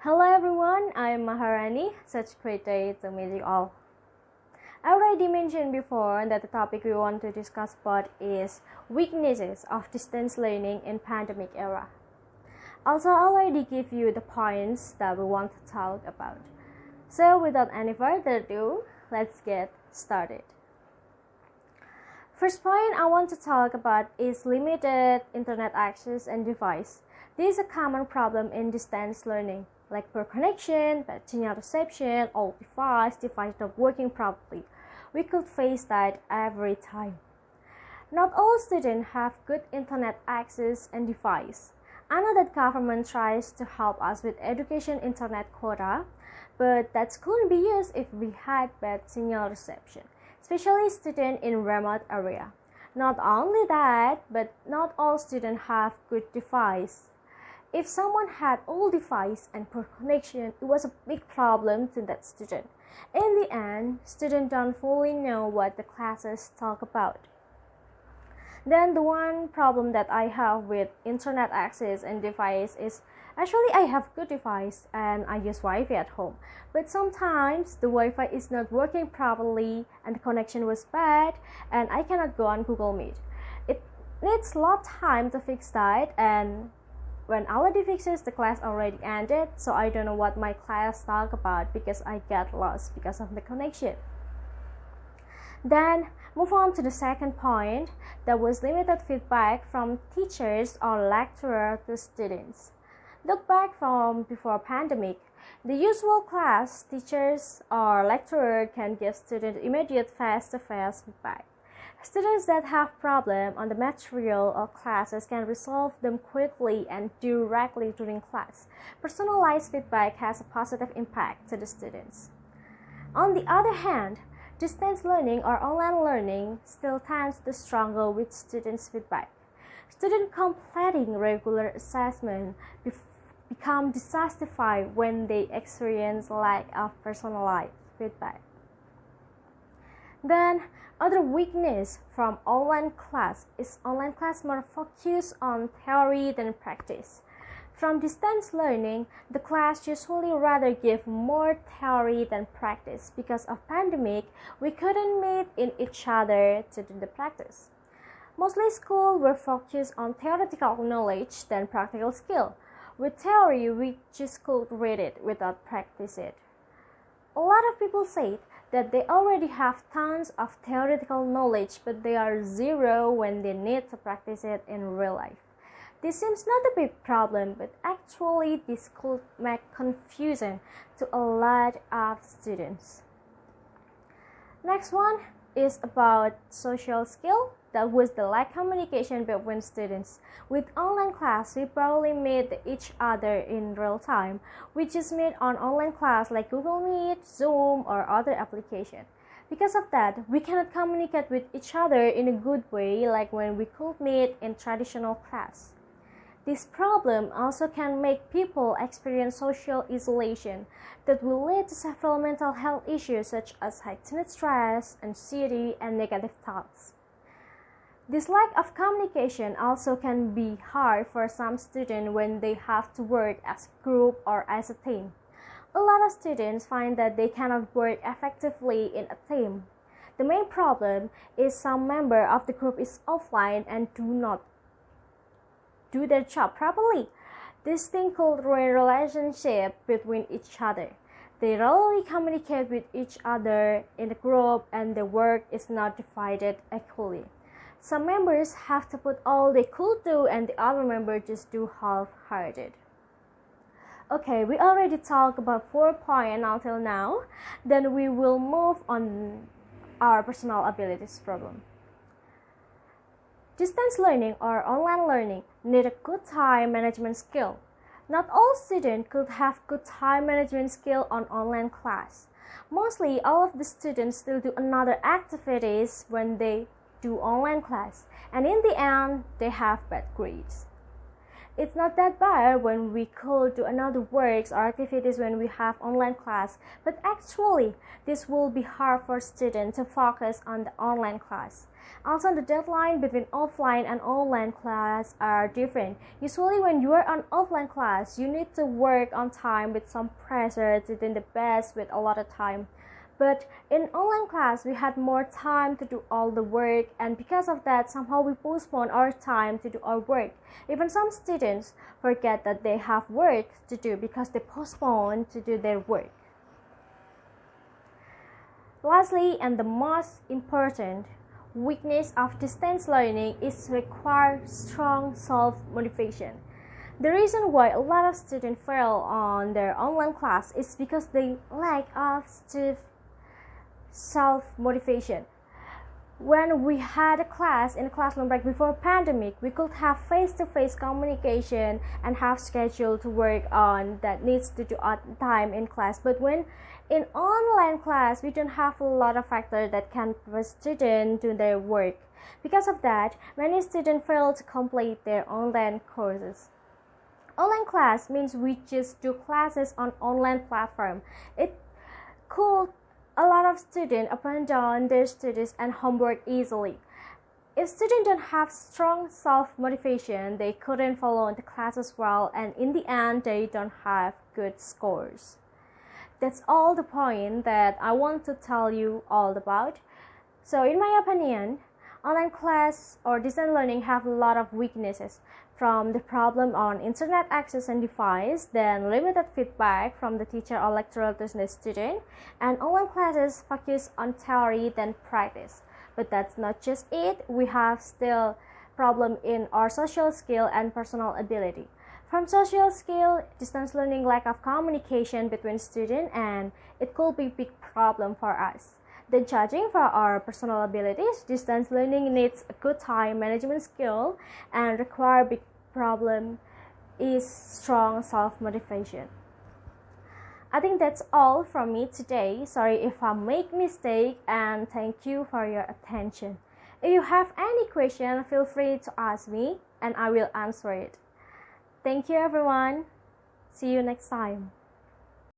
Hello everyone, I'm Maharani. Such a great day to meet you all. I already mentioned before that the topic we want to discuss about is weaknesses of distance learning in pandemic era. Also, I already give you the points that we want to talk about. So without any further ado, let's get started. First point I want to talk about is limited internet access and device. This is a common problem in distance learning, like poor connection, bad signal reception, old device not working properly. We could face that every time. Not all students have good internet access and device. I know that government tries to help us with education internet quota, but that couldn't be used if we had bad signal reception, especially students in remote area. Not only that, but not all students have good device. If someone had old device and poor connection, it was a big problem to that student. In the end, students don't fully know what the classes talk about. Then the one problem that I have with internet access and device is actually I have good device and I use Wi-Fi at home. But sometimes the Wi-Fi is not working properly and the connection was bad and I cannot go on Google Meet. It needs a lot of time to fix that, and when I already fixes, the class already ended, so I don't know what my class talk about because I get lost because of the connection. Then move on to the second point, that was limited feedback from teachers or lecturer to students. Look back from before pandemic, the usual class teachers or lecturer can give students immediate face-to-face feedback. Students that have problems on the material or classes can resolve them quickly and directly during class. Personalized feedback has a positive impact to the students. On the other hand, distance learning or online learning still tends to struggle with students' feedback. Students completing regular assessment become dissatisfied when they experience lack of personalized feedback. Then, other weakness from online class is online class more focused on theory than practice. From distance learning, the class usually rather give more theory than practice. Because of pandemic, we couldn't meet in each other to do the practice. Mostly schools were focused on theoretical knowledge than practical skill. With theory, we just could read it without practice it. A lot of people say that they already have tons of theoretical knowledge, but they are zero when they need to practice it in real life. This seems not a big problem, but actually this could make confusion to a lot of students. Next one is about social skill. That was the lack communication between students. With online class, we probably meet each other in real time. We just meet on online class like Google Meet, Zoom, or other application. Because of that, we cannot communicate with each other in a good way like when we could meet in traditional class. This problem also can make people experience social isolation that will lead to several mental health issues such as heightened stress, anxiety, and negative thoughts. This lack of communication also can be hard for some students when they have to work as a group or as a team. A lot of students find that they cannot work effectively in a team. The main problem is some member of the group is offline and do not do their job properly. This thing could ruin relationship between each other. They rarely communicate with each other in the group and the work is not divided equally. Some members have to put all they could do and the other members just do half-hearted. Okay, we already talked about 4 points until now. Then we will move on our personal abilities problem. Distance learning or online learning need a good time management skill. Not all students could have good time management skill on online class. Mostly, all of the students still do another activities when they do online class, and in the end, they have bad grades. it's not that bad when we could do another works or activities when we have online class, but actually this will be hard for students to focus on the online class. Also, the deadline between offline and online class are different. Usually when you are on offline class, you need to work on time with some pressure to do the best with a lot of time. But in online class, we had more time to do all the work, and because of that, somehow we postpone our time to do our work. Even some students forget that they have work to do because they postpone to do their work. Lastly, and the most important weakness of distance learning is require strong self-motivation. The reason why a lot of students fail on their online class is because they lack of self-motivation. When we had a class in a classroom break before pandemic, we could have face-to-face communication and have schedule to work on that needs to do at time in class. But when in online class, we don't have a lot of factors that can prevent students do their work. Because of that, many students fail to complete their online courses. Online class means we just do classes on online platform. It could a lot of students abandon their studies and homework easily. If students don't have strong self-motivation, they couldn't follow the classes well, and in the end, they don't have good scores. That's all the point that I want to tell you all about. So in my opinion, online class or distance learning have a lot of weaknesses, from the problem on internet access and device, then limited feedback from the teacher or lecturer to the student, and online classes focus on theory than practice. But that's not just it, we have still problem in our social skill and personal ability. From social skill, distance learning lack of communication between students, and it could be a big problem for us. Then judging for our personal abilities, distance learning needs a good time management skill and require big problem is strong self-motivation. I think that's all from me today. Sorry if I make mistake, and thank you for your attention. If you have any question, feel free to ask me and I will answer it. Thank you everyone. See you next time.